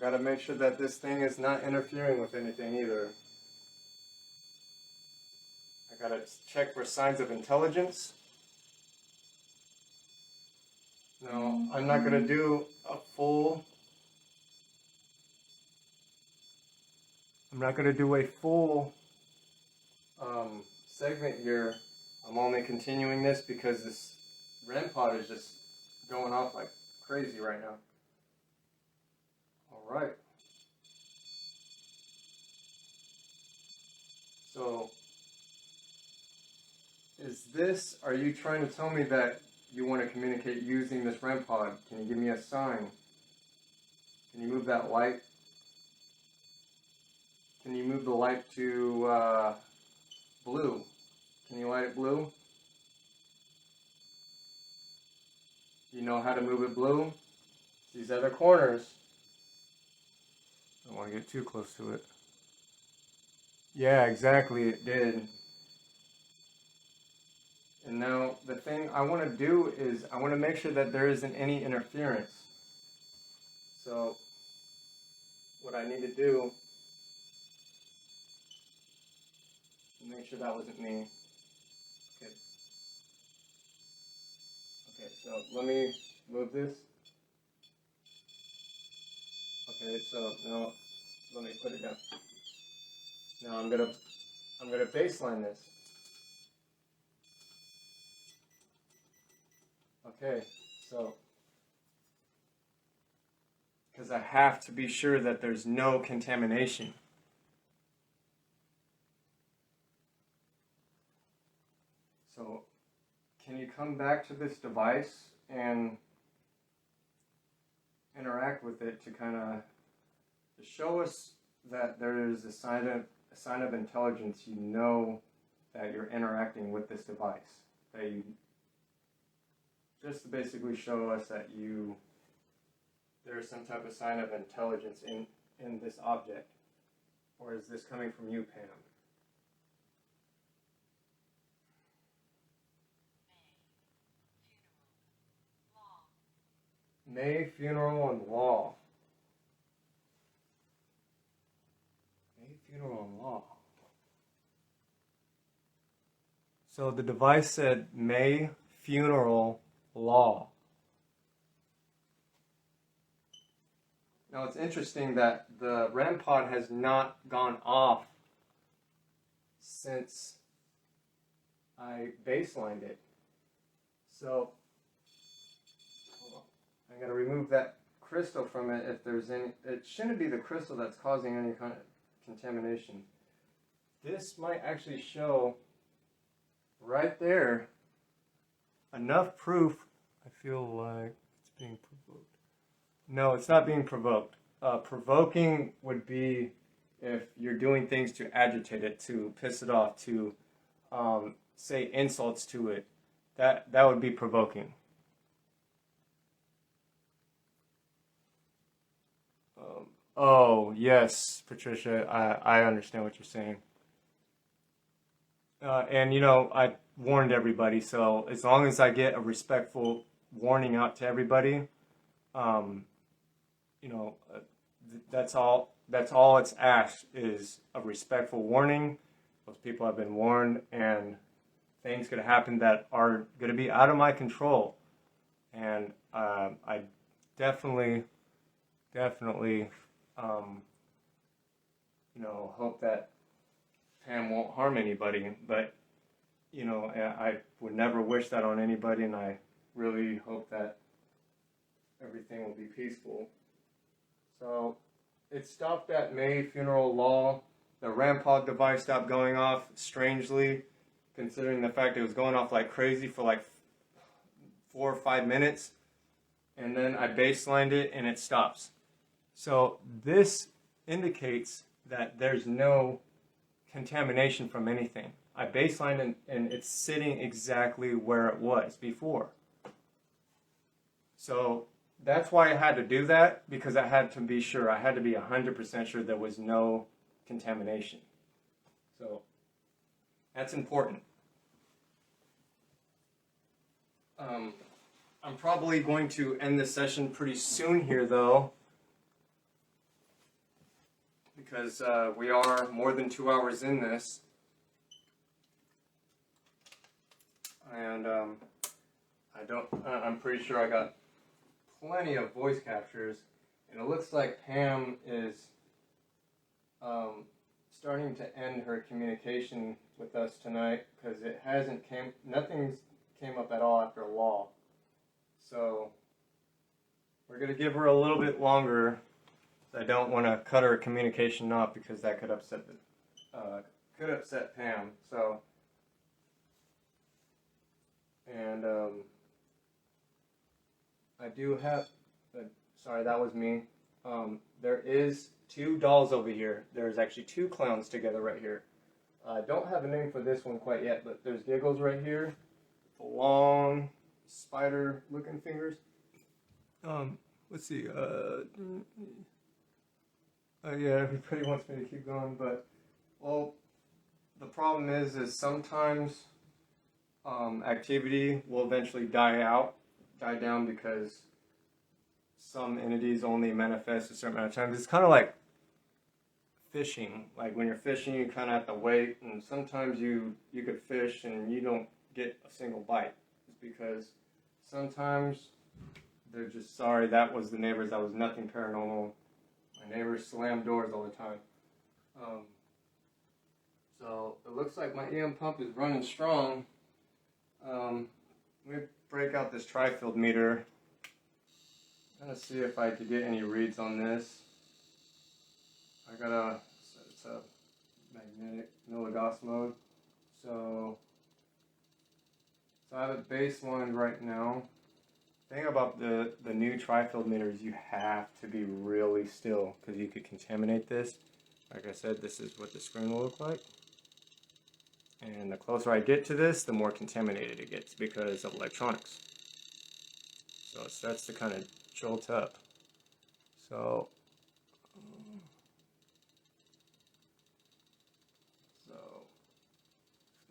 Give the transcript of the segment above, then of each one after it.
gotta make sure that this thing is not interfering with anything either. I gotta check for signs of intelligence. No, I'm not gonna do a full. I'm not gonna do a full segment here. I'm only continuing this because this REM pod is just going off like crazy right now. All right. So, are you trying to tell me that you want to communicate using this REM pod? Can you give me a sign? Can you move that light? Can you move the light to blue? Can you light it blue? You know how to move it blue? These other corners. I don't want to get too close to it. Yeah, exactly, it did. And now the thing I want to do is I want to make sure that there isn't any interference. So what I need to do, make sure that wasn't me. Okay. Okay, so let me move this. Okay, so now let me put it down. Now I'm gonna baseline this. Okay, so because I have to be sure that there's no contamination. So can you come back to this device and interact with it to kind of show us that there is a sign of intelligence? You know that you're interacting with this device. That you just to basically show us that there's some type of sign of intelligence in this object. Or is this coming from you, Pam? May, funeral, and law. May, funeral, and law. So the device said May, funeral, law. Now it's interesting that the REM pod has not gone off since I baselined it. So I gotta remove that crystal from it if there's any. It shouldn't be the crystal that's causing any kind of contamination. This might actually show right there enough proof. I feel like it's being provoked. No, it's not being provoked. Provoking would be if you're doing things to agitate it, to piss it off, to say insults to it. That would be provoking. Oh, yes, Patricia, I understand what you're saying. And, I warned everybody, so as long as I get a respectful warning out to everybody, that's all it's asked is a respectful warning. Those people have been warned, and things could happen that are going to be out of my control. And I definitely, hope that Pam won't harm anybody. But, I would never wish that on anybody, and I really hope that everything will be peaceful. So it stopped at May, funeral, law. The REM pod device stopped going off, strangely, considering the fact it was going off like crazy for like 4 or 5 minutes. And then I baselined it and it stops. So this indicates that there's no contamination from anything. I baselined and it's sitting exactly where it was before. So that's why I had to do that, because I had to be sure. I had to be 100% sure there was no contamination. So that's important. I'm probably going to end this session pretty soon here, though. because we are more than 2 hours in this. And I'm pretty sure I got plenty of voice captures. And it looks like Pam is starting to end her communication with us tonight because nothing's came up at all after law. So we're going to give her a little bit longer. I don't want to cut her communication off because that could upset Pam. So, and I do have. Sorry, that was me. There is 2 dolls over here. There's actually 2 clowns together right here. I don't have a name for this one quite yet, but there's Giggles right here. The long spider-looking fingers. Let's see. Yeah, everybody wants me to keep going, but well, the problem is sometimes activity will eventually die down because some entities only manifest a certain amount of time. It's kind of like fishing. Like when you're fishing, you kind of have to wait, and sometimes you could fish and you don't get a single bite. It's because sometimes they're just sorry. That was the neighbors. That was nothing paranormal. My neighbors slam doors all the time. So it looks like my EM pump is running strong. Let me break out this tri-field meter. I'm gonna see if I could get any reads on this. It's a magnetic milligauss mode. So I have it baselined right now. The thing about the new tri-field meters, you have to be really still because you could contaminate this. Like I said, this is what the screen will look like. And the closer I get to this, the more contaminated it gets because of electronics. So it starts to kind of jolt up. So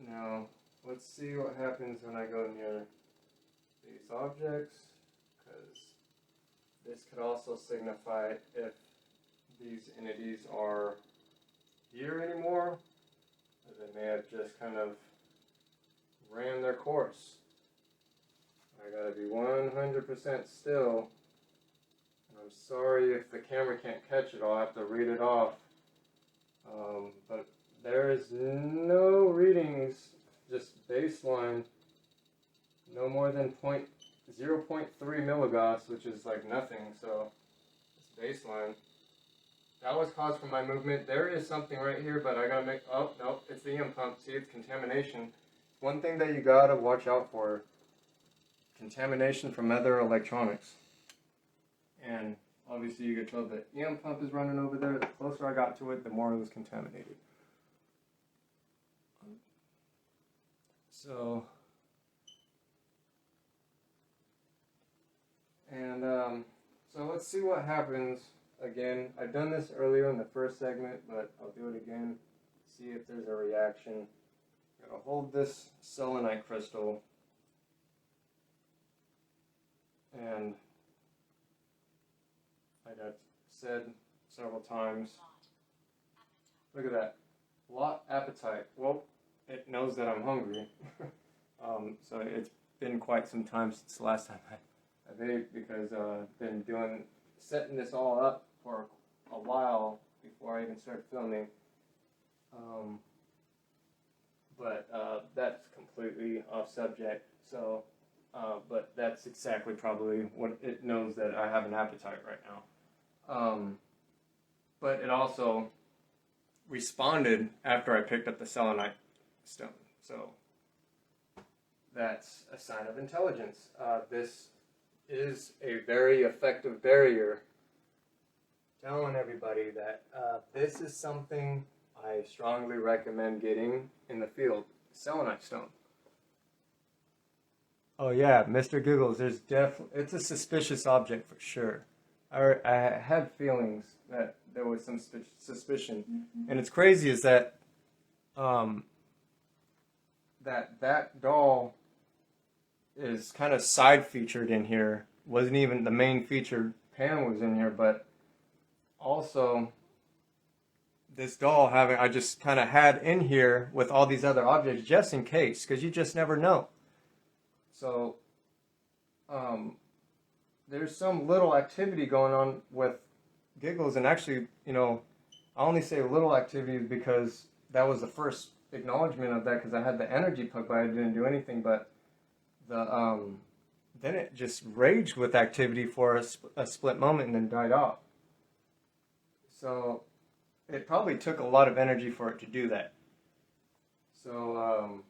now let's see what happens when I go near these objects, because this could also signify if these entities are here anymore, or they may have just kind of ran their course. I gotta be 100% still. I'm sorry if the camera can't catch it, I'll have to read it off. But there is no readings, just baseline, no more than 0.3 milligauss, which is like nothing, so it's baseline. That was caused from my movement. There is something right here, but I gotta oh, no, it's the EM pump. See, it's contamination. One thing that you gotta watch out for, contamination from other electronics. And obviously you could tell the EM pump is running over there. The closer I got to it, the more it was contaminated. So, so let's see what happens again. I've done this earlier in the first segment, but I'll do it again. See if there's a reaction. I'm gonna hold this selenite crystal, and like I've said several times, look at that, lot appetite. Well, it knows that I'm hungry. So it's been quite some time since the last time I ate, because I've been setting this all up for a while before I even started filming. But that's completely off subject. So, but that's exactly probably what it knows, that I have an appetite right now. But it also responded after I picked up the selenite stone. So that's a sign of intelligence. This is a very effective barrier, telling everybody that this is something I strongly recommend getting in the field, selenite stone. Oh yeah, Mr. Googles, it's a suspicious object for sure. I had feelings that there was some suspicion. Mm-hmm. And it's crazy is that that doll is kind of side featured in here. Wasn't even the main featured. Pam was in here, but also this doll I just kind of had in here with all these other objects just in case, because you just never know. So there's some little activity going on with Giggles, and actually, I only say little activity because that was the first acknowledgement of that, because I had the energy puck, but I didn't do anything. But then it just raged with activity for a split moment and then died off. So it probably took a lot of energy for it to do that. So,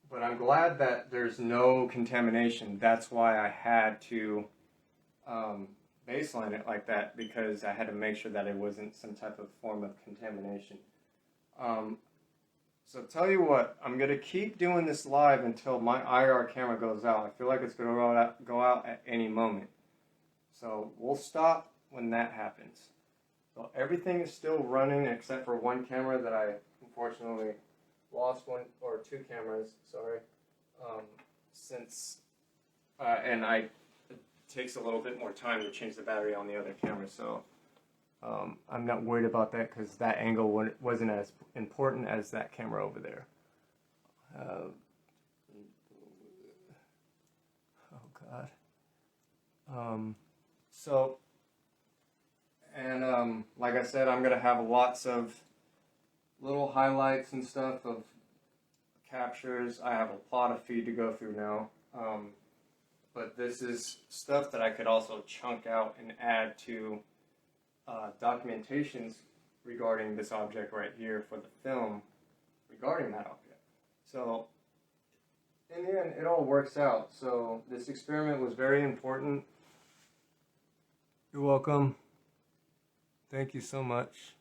but I'm glad that there's no contamination. That's why I had to baseline it like that, because I had to make sure that it wasn't some type of form of contamination. So tell you what, I'm going to keep doing this live until my IR camera goes out. I feel like it's going to go out at any moment. So we'll stop when that happens. So everything is still running except for one camera that I unfortunately lost, one or two cameras, sorry. It takes a little bit more time to change the battery on the other camera, so I'm not worried about that because that angle wasn't as important as that camera over there. Oh God. Like I said, I'm gonna have lots of little highlights and stuff of captures. I have a lot of feed to go through now. But this is stuff that I could also chunk out and add to documentations regarding this object right here for the film regarding that object. So in the end, it all works out. So this experiment was very important. You're welcome. Thank you so much.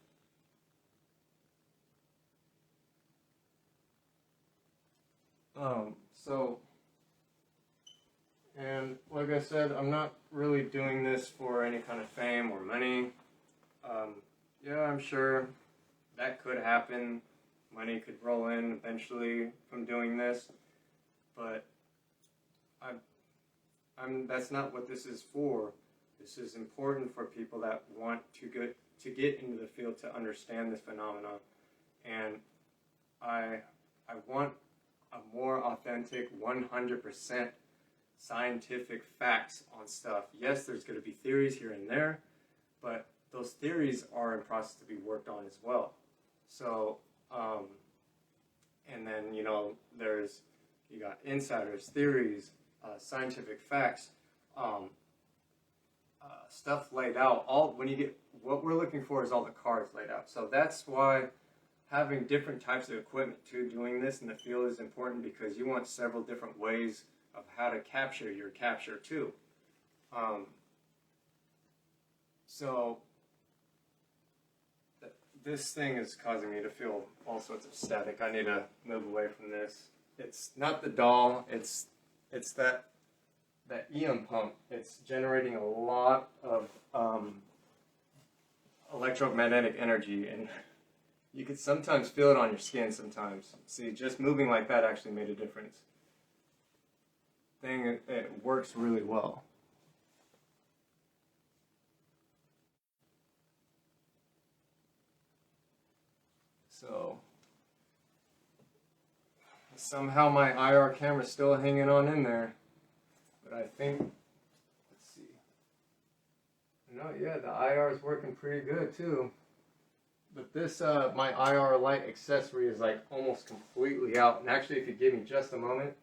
And like I said, I'm not really doing this for any kind of fame or money. Yeah, I'm sure that could happen. Money could roll in eventually from doing this, but that's not what this is for. This is important for people that want to get into the field to understand this phenomenon, and I want a more authentic, 100% scientific facts on stuff. Yes, there's going to be theories here and there, but those theories are in process to be worked on as well. So, and then, you got insiders, theories, scientific facts, stuff laid out. What we're looking for is all the cards laid out. So that's why having different types of equipment to doing this in the field is important, because you want several different ways of how to capture your capture too. This thing is causing me to feel all sorts of static. I need to move away from this. It's not the doll, it's that EM pump. It's generating a lot of electromagnetic energy, and you could sometimes feel it on your skin sometimes. See, just moving like that actually made a difference. It works really well. So somehow my IR camera's still hanging on in there, but I think, let's see. No, yeah, the IR is working pretty good too. But this, my IR light accessory is like almost completely out. And actually, if you give me just a moment,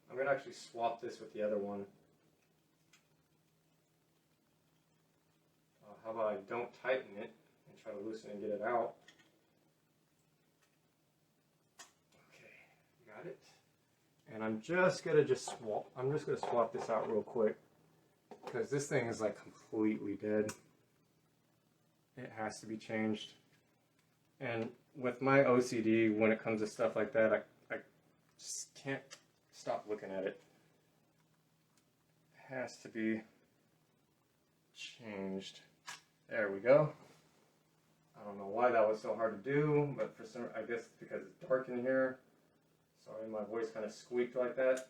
I'm going to actually swap this with the other one. How about I don't tighten it and try to loosen and get it out. Okay, got it. And I'm just going to swap this out real quick, because this thing is like completely dead. It has to be changed. And with my OCD, when it comes to stuff like that, I just can't stop looking at it. It has to be changed. There we go. I don't know why that was so hard to do, but I guess because it's dark in here. Sorry, my voice kind of squeaked like that.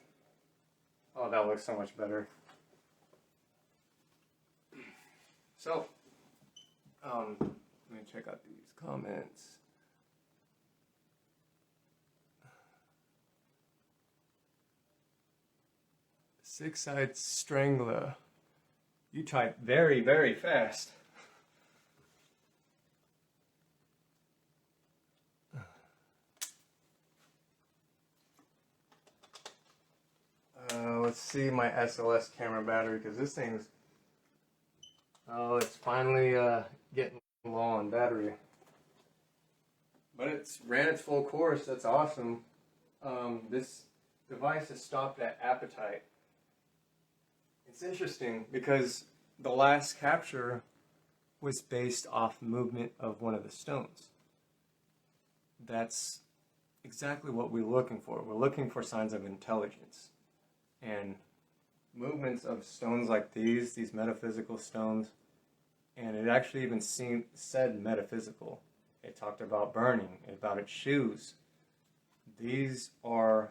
Oh, that looks so much better. So, Let me check out these comments. Six-Eyed Strangler. You type very, very fast. Let's see my SLS camera battery, because this thing's, oh, it's finally getting low on battery. But it's ran its full course. That's awesome. This device has stopped at appetite. It's interesting because the last capture was based off movement of one of the stones. That's exactly what we're looking for. We're looking for signs of intelligence. And movements of stones like these metaphysical stones, and it actually even said metaphysical. It talked about burning, about its shoes. These are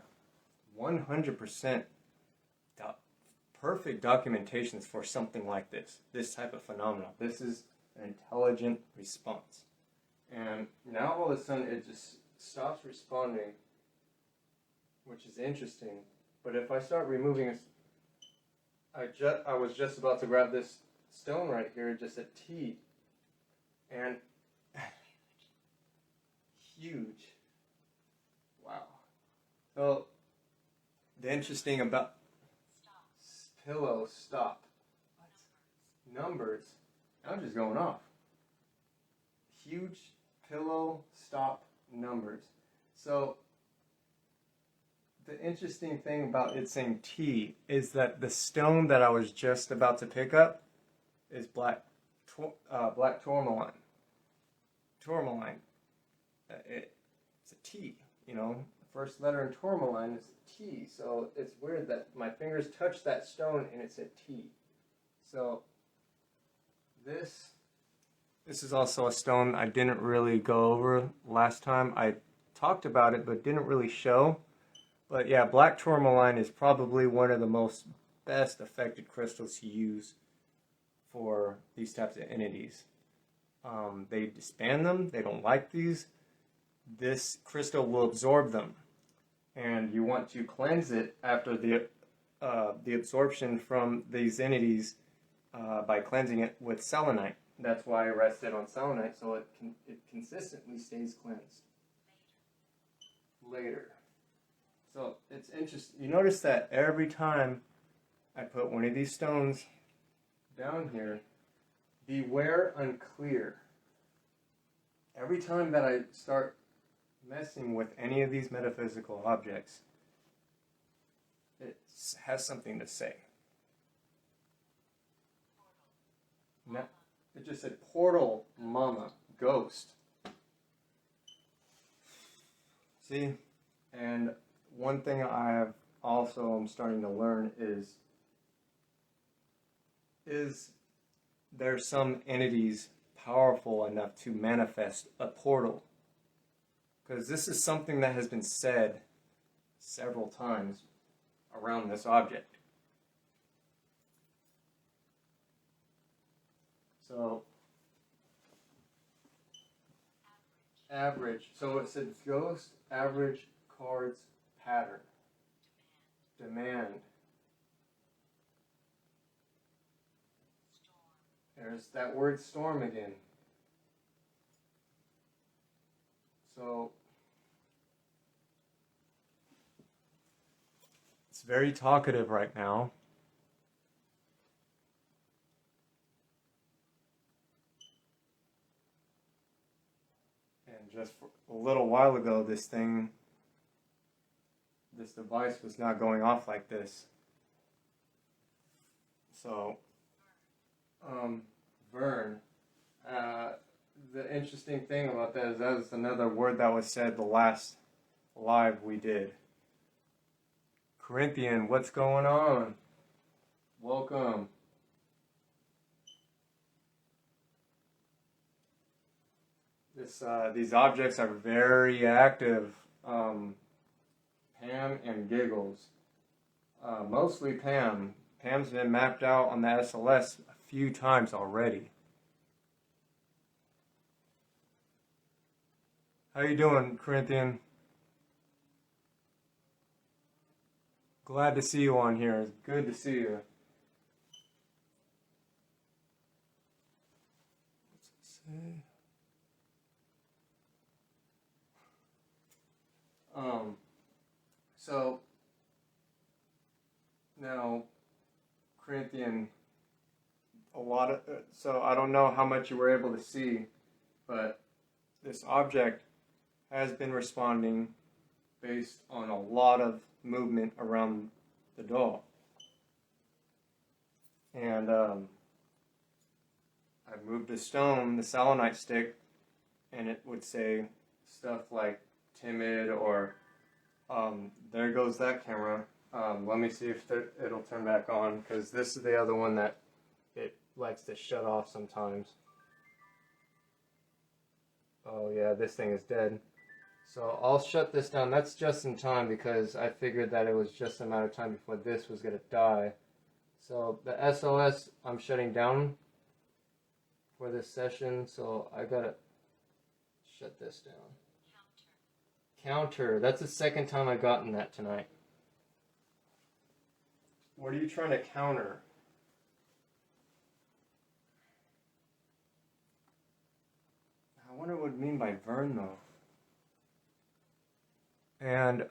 100% perfect documentations for something like this type of phenomenon. This is an intelligent response. And now all of a sudden it just stops responding, which is interesting. But if I start removing it, I was just about to grab this stone right here, just a T, and huge. Wow. So the interesting about pillow stop numbers. I'm just going off. Huge pillow stop numbers. So the interesting thing about it saying T is that the stone that I was just about to pick up is black tourmaline. Tourmaline. It's a T. You know, the first letter in tourmaline is a T. So it's weird that my fingers touched that stone and it's a T. So this is also a stone I didn't really go over last time. I talked about it but didn't really show. But yeah, black tourmaline is probably one of the most best affected crystals to use for these types of entities. They disband them. They don't like these. This crystal will absorb them. And you want to cleanse it after the absorption from these entities by cleansing it with selenite. That's why I rested on selenite, so it consistently stays cleansed. Later. So it's interesting. You notice that every time I put one of these stones down here, beware unclear. Every time that I start messing with any of these metaphysical objects, it has something to say. Now, it just said portal, mama, ghost. See? And one thing I have also I'm starting to learn is there some entities powerful enough to manifest a portal? Because this is something that has been said several times around this object. So, average. So it said ghost, average, cards, pattern, demand. There's that word storm again. So it's very talkative right now. And just for a little while ago, this device was not going off like this. So, Vern. The interesting thing about that is that was another word that was said the last live we did. Corinthian, what's going on? Welcome. These objects are very active. Pam and Giggles. Mostly Pam. Pam's been mapped out on the SLS a few times already. How you doing, Corinthian? Glad to see you on here. It's good to see you. What's it say? So now, Corinthian, so I don't know how much you were able to see, but this object has been responding based on a lot of movement around the doll. And I moved the stone, the selenite stick, and it would say stuff like timid or there goes that camera. Let me see if it'll turn back on, because this is the other one that it likes to shut off sometimes. Oh yeah, this thing is dead. So I'll shut this down. That's just in time because I figured that it was just a matter of time before this was going to die. So the SOS I'm shutting down for this session, so I gotta shut this down. Counter. That's the second time I've gotten that tonight. What are you trying to counter? I wonder what it would mean by Vern, though. And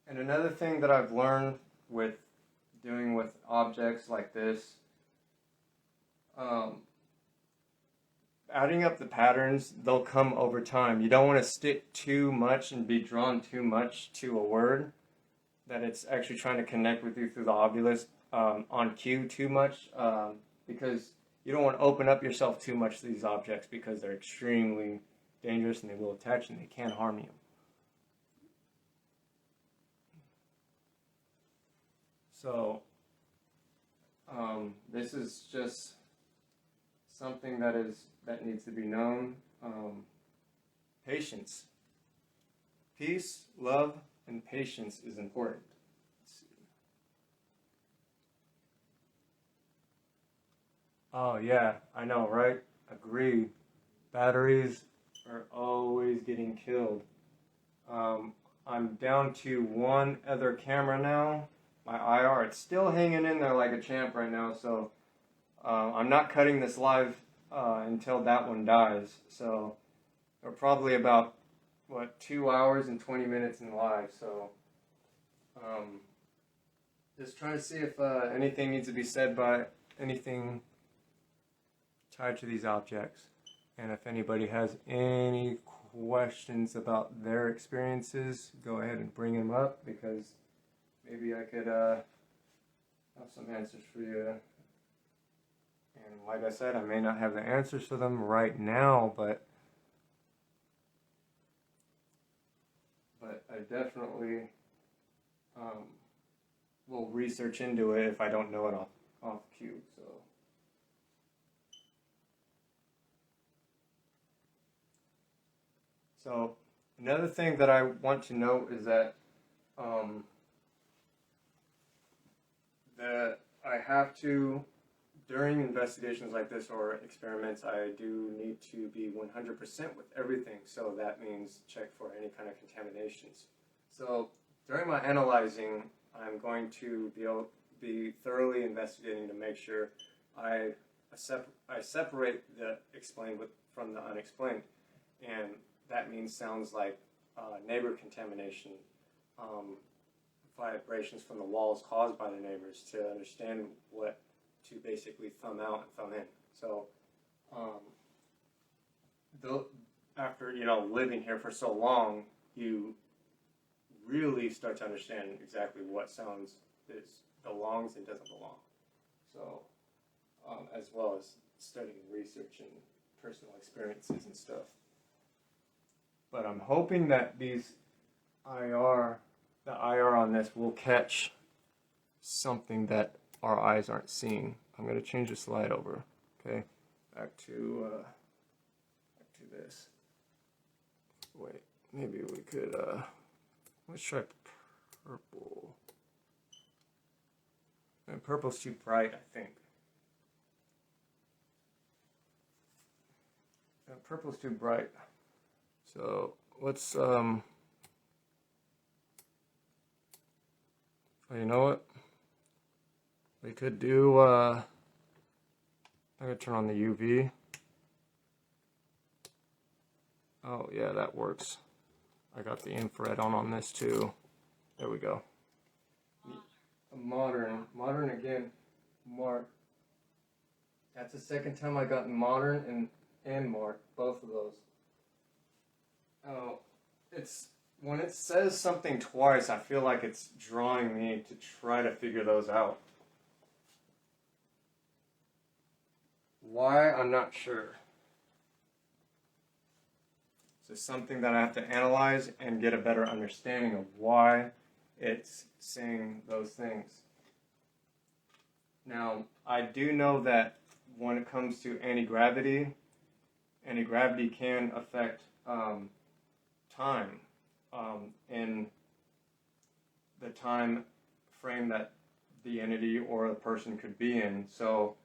another thing that I've learned with doing with objects like this, adding up the patterns, they'll come over time. You don't want to stick too much and be drawn too much to a word that it's actually trying to connect with you through the obulus on cue too much, because you don't want to open up yourself too much to these objects because they're extremely dangerous and they will attach and they can harm you. So this is just something that needs to be known. Patience. Peace, love, and patience is important. Let's see. Oh yeah, I know, right? Agreed. Batteries are always getting killed. I'm down to one other camera now. My IR, it's still hanging in there like a champ right now, so I'm not cutting this live until that one dies. So we're probably about, 2 hours and 20 minutes in live, so just trying to see if anything needs to be said by anything tied to these objects. And if anybody has any questions about their experiences, go ahead and bring them up, because maybe I could have some answers for you. And like I said, I may not have the answers for them right now, but I definitely will research into it if I don't know it off cue. So another thing that I want to note is that that I have to, during investigations like this or experiments, I do need to be 100% with everything. So that means check for any kind of contaminations. So during my analyzing, I'm going to be thoroughly investigating to make sure I separate the explained from the unexplained. And that means sounds like neighbor contamination, vibrations from the walls caused by the neighbors, to understand what to basically thumb out and thumb in. So after living here for so long, you really start to understand exactly what sounds belongs and doesn't belong. So as well as studying research and personal experiences and stuff. But I'm hoping that the IR on this will catch something that our eyes aren't seeing. I'm going to change the slide over. Okay, back to this. Wait, maybe we could. Let's try purple. And purple's too bright, I think. Purple's too bright. So let's you know what? We could do I'm gonna turn on the UV. Oh yeah, that works. I got the infrared on this too. There we go. Modern again, Mark. That's the second time I got modern and Mark, both of those. Oh, it's when it says something twice, I feel like it's drawing me to try to figure those out. Why, I'm not sure. So something that I have to analyze and get a better understanding of why it's saying those things. Now, I do know that when it comes to anti-gravity can affect time in the time frame that the entity or the person could be in. So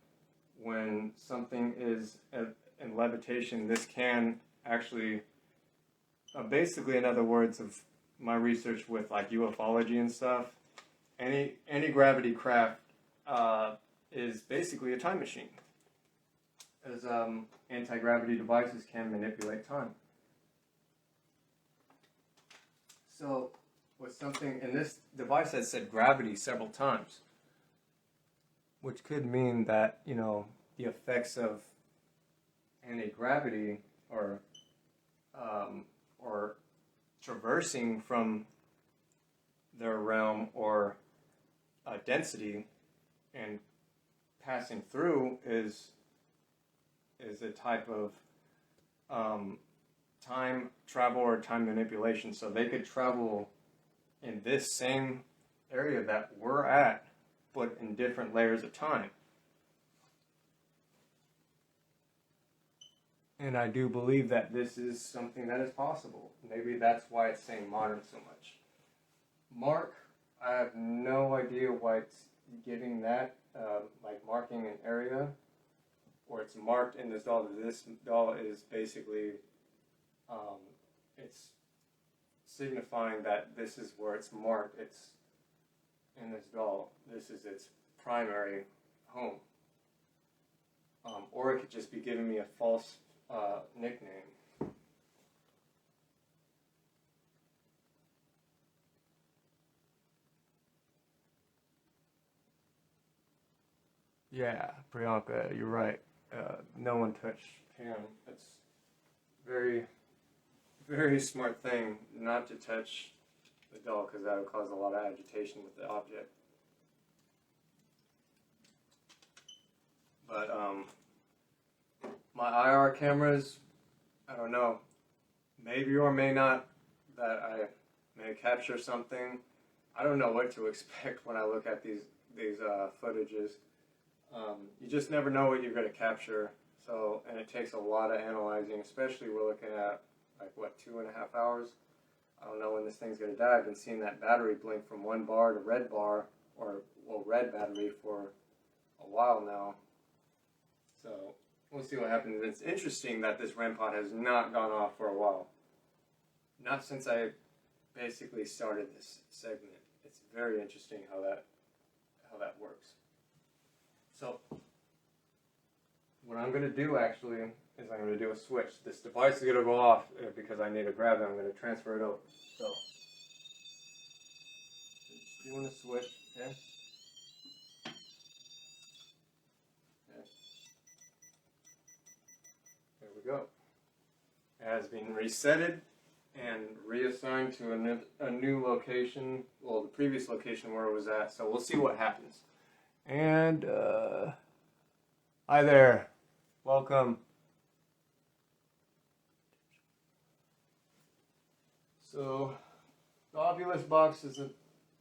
when something is in levitation, this can actually, basically in other words of my research with like ufology and stuff, any gravity craft is basically a time machine, as anti-gravity devices can manipulate time. So with something, and this device has said gravity several times, which could mean that, you know, the effects of anti-gravity or traversing from their realm or density and passing through is a type of time travel or time manipulation. So they could travel in this same area that we're at, but in different layers of time. And I do believe that this is something that is possible. Maybe that's why it's saying modern so much. Mark, I have no idea why it's giving that, like marking an area, or it's marked in this doll. This doll is basically, it's signifying that this is where it's marked. It's in this doll. This is its primary home. Or it could just be giving me a false nickname. Yeah, Priyanka, you're right. No one touched Pam. That's very, very smart thing not to touch the doll, because that would cause a lot of agitation with the object. But my IR cameras, I don't know, maybe or may not that I may capture something. I don't know what to expect when I look at these footages. You just never know what you're going to capture. So, and it takes a lot of analyzing, especially we're looking at like what, 2.5 hours. I don't know when this thing's going to die. I've been seeing that battery blink from 1 bar to red bar, or well, red battery for a while now. So we'll see what happens. It's interesting that this REM pod has not gone off for a while. Not since I basically started this segment. It's very interesting how that works. So what I'm going to do actually is I'm going to do a switch. This device is going to go off because I need to grab it. I'm going to transfer it over. So just doing a switch, okay? Okay. There we go. It has been resetted and reassigned to a new location. Well, the previous location where it was at. So we'll see what happens. And hi there. Welcome. So the Ovilus box hasn't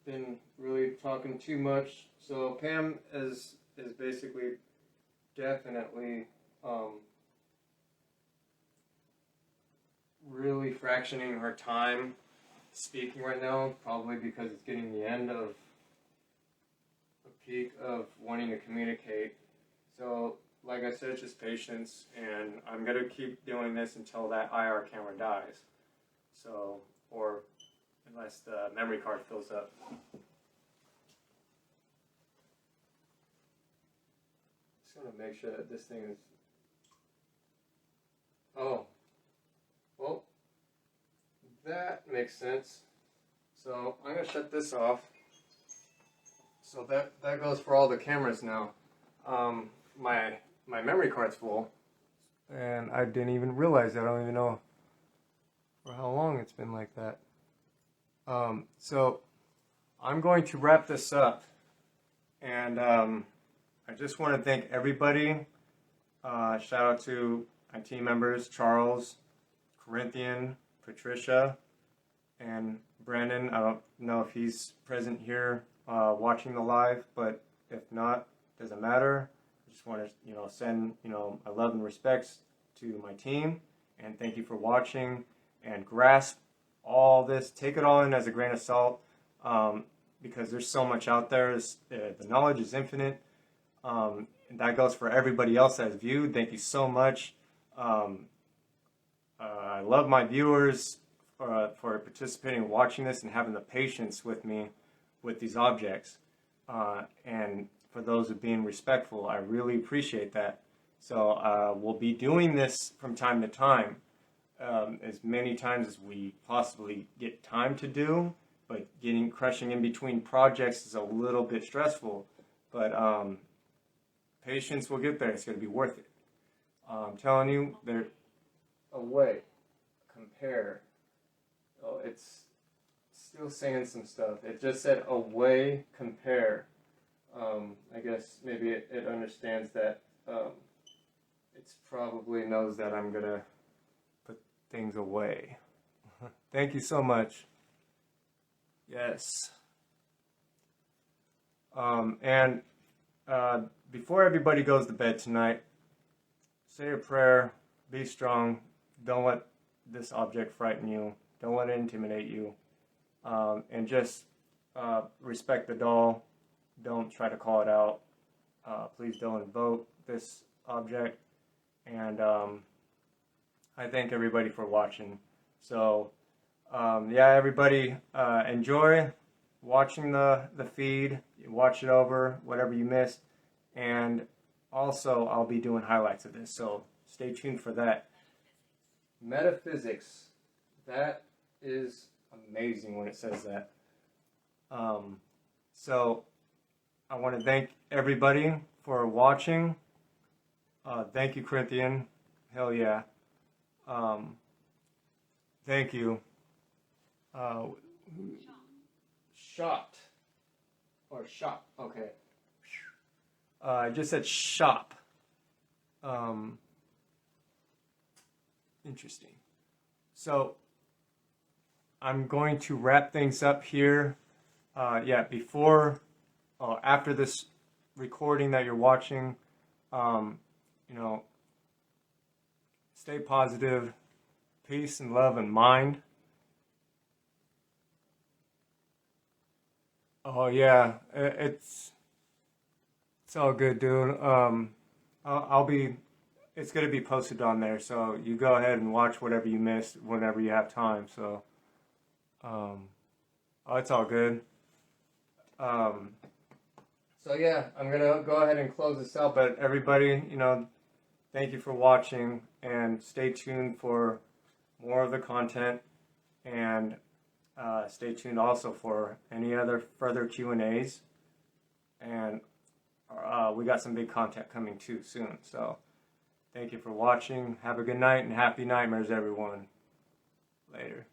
been really talking too much. So Pam is basically definitely really fractioning her time speaking right now, probably because it's getting the end of a peak of wanting to communicate. So like I said, just patience, and I'm going to keep doing this until that IR camera dies. So, or unless the memory card fills up. Just want to make sure that this thing is. Oh, well, that makes sense. So I'm gonna shut this off. So that goes for all the cameras now. My memory card's full, and I didn't even realize that. I don't even know for how long it's been like that. So I'm going to wrap this up, and I just want to thank everybody. Shout out to my team members, Charles, Corinthian, Patricia, and Brandon. I don't know if he's present here watching the live, but if not, doesn't matter. I just want to send my love and respects to my team, and thank you for watching, and grasp all this, take it all in as a grain of salt, because there's so much out there. The knowledge is infinite, and that goes for everybody else that has viewed. Thank you so much. I love my viewers for participating, watching this, and having the patience with me with these objects, and for those of being respectful. I really appreciate that. So we'll be doing this from time to time, as many times as we possibly get time to do, but crushing in between projects is a little bit stressful, but patience will get there. It's going to be worth it. I'm telling you, they're away. Compare. Oh, it's still saying some stuff. It just said away, compare. I guess maybe it understands that. It probably knows that I'm going to put things away. Thank you so much. Yes. And before everybody goes to bed tonight, say a prayer, be strong, don't let this object frighten you, don't let it intimidate you, and just respect the doll, don't try to call it out, please don't invoke this object, and I thank everybody for watching. So yeah, everybody enjoy watching the feed, watch it over, whatever you missed, and also I'll be doing highlights of this, so stay tuned for that. Metaphysics, that is amazing when it says that. So I want to thank everybody for watching. Thank you, Corinthian. Hell yeah. Thank you. Shot. Or shop. Okay. I just said shop. Interesting. So I'm going to wrap things up here. Yeah, after this recording that you're watching, stay positive, peace and love and mind. Oh yeah, it's all good, dude. It's gonna be posted on there, so you go ahead and watch whatever you missed whenever you have time. So, it's all good. So yeah, I'm gonna go ahead and close this out. But everybody, thank you for watching, and stay tuned for more of the content, and stay tuned also for any other further Q&As, and we got some big content coming too soon. So thank you for watching. Have a good night and happy nightmares, everyone. Later.